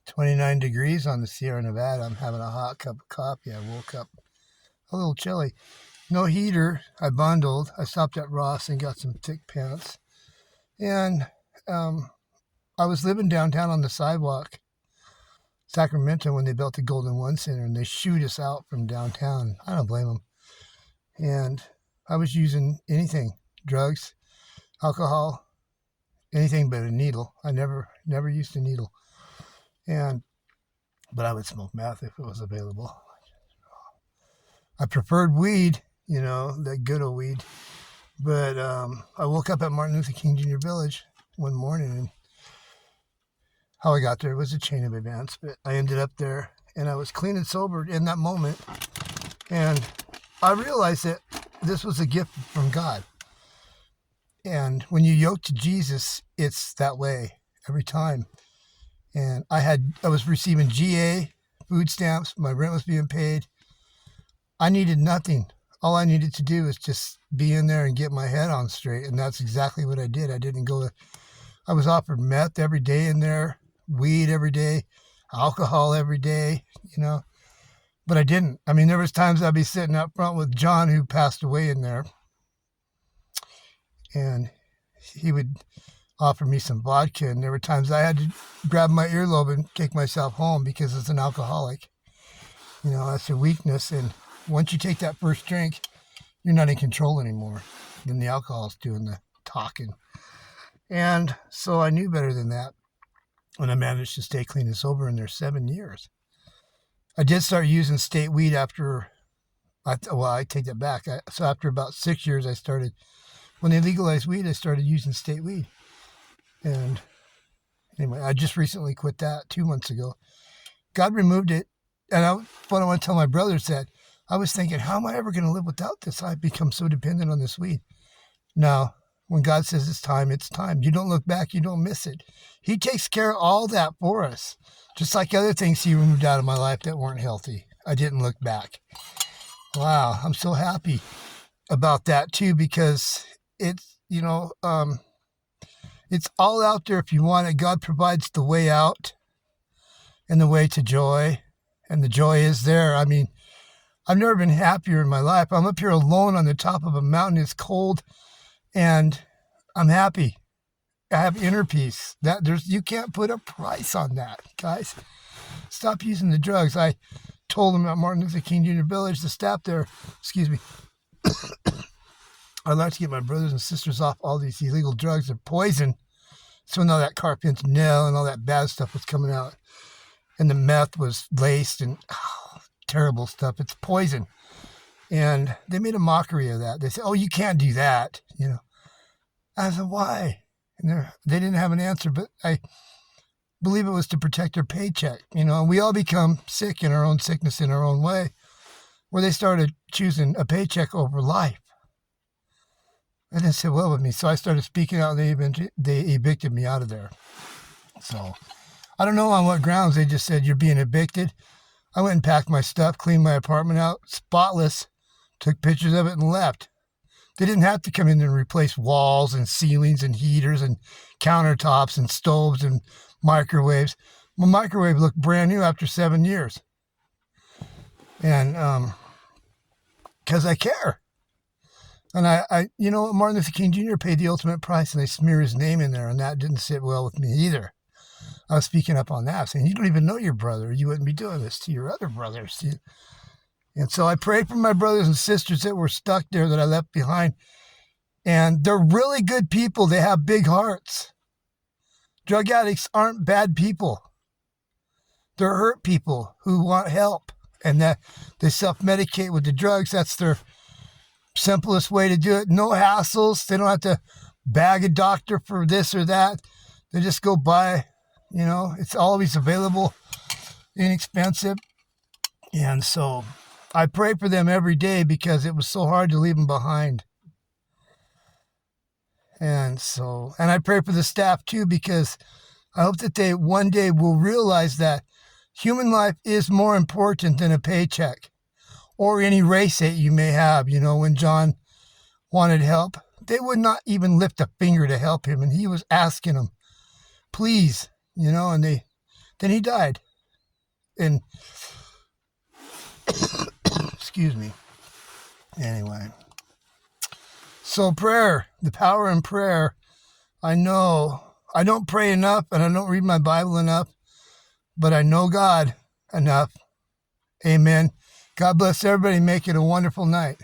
29 degrees on the Sierra Nevada. I'm having a hot cup of coffee. I woke up a little chilly. No heater. I bundled. I stopped at Ross and got some thick pants. And I was living downtown on the sidewalk, Sacramento, when they built the Golden One Center, and they shooed us out from downtown. I don't blame them. And I was using anything, drugs, alcohol, anything but a needle. I never used a needle. But I would smoke meth if it was available. I preferred weed, that good old weed. But I woke up at Martin Luther King Jr. Village one morning, and how I got there was a chain of events. But I ended up there, and I was clean and sober in that moment. And I realized that this was a gift from God. And when you yoke to Jesus, it's that way every time. And I was receiving GA, food stamps, my rent was being paid. I needed nothing. All I needed to do was just be in there and get my head on straight. And that's exactly what I did. I was offered meth every day in there, weed every day, alcohol every day, but I didn't. I mean, there was times I'd be sitting up front with John, who passed away in there, and he would offer me some vodka, and there were times I had to grab my earlobe and take myself home because as an alcoholic, that's a weakness. And once you take that first drink, you're not in control anymore. Then the alcohol's doing the talking. And so I knew better than that. And I managed to stay clean and sober in there 7 years. I did start using state weed after, I take that back. So after about 6 years, when they legalized weed, I started using state weed. And anyway, I just recently quit that 2 months ago. God removed it. And what I want to tell my brothers that I was thinking, how am I ever going to live without this? I've become so dependent on this weed. Now, when God says it's time, it's time. You don't look back, you don't miss it. He takes care of all that for us. Just like other things he removed out of my life that weren't healthy. I didn't look back. Wow, I'm so happy about that too, because it's, it's all out there if you want it. God provides the way out and the way to joy, and the joy is there. I mean, I've never been happier in my life. I'm up here alone on the top of a mountain. It's cold, and I'm happy. I have inner peace. You can't put a price on that, guys. Stop using the drugs. I told them at Martin Luther King Jr. Village, the staff there, excuse me, I'd like to get my brothers and sisters off all these illegal drugs. They're poison. So when all that carfentanil and all that bad stuff was coming out, and the meth was laced and terrible stuff. It's poison. And they made a mockery of that. They said, oh, you can't do that. I said, why? And they didn't have an answer, but I believe it was to protect their paycheck. And we all become sick in our own sickness in our own way, where they started choosing a paycheck over life. It didn't sit well with me. So I started speaking out, and they evicted me out of there. So I don't know on what grounds. They just said, you're being evicted. I went and packed my stuff, cleaned my apartment out, spotless, took pictures of it, and left. They didn't have to come in and replace walls and ceilings and heaters and countertops and stoves and microwaves. My microwave looked brand new after 7 years. And because I care. And I Martin Luther King Jr. paid the ultimate price, and they smear his name in there, and that didn't sit well with me either. I was speaking up on that, saying, you don't even know your brother. You wouldn't be doing this to your other brothers. And so I prayed for my brothers and sisters that were stuck there that I left behind. And they're really good people. They have big hearts. Drug addicts aren't bad people. They're hurt people who want help. And that they self-medicate with the drugs. That's their simplest way to do it. No hassles. They don't have to bag a doctor for this or that. They just go buy. It's always available, inexpensive. And so I pray for them every day because it was so hard to leave them behind. And I pray for the staff too, because I hope that they one day will realize that human life is more important than a paycheck or any race that you may have. When John wanted help, they would not even lift a finger to help him. And he was asking them, please, and they then he died. And excuse me. Anyway. So prayer, the power in prayer. I know I don't pray enough and I don't read my Bible enough, but I know God enough. Amen. God bless everybody. Make it a wonderful night.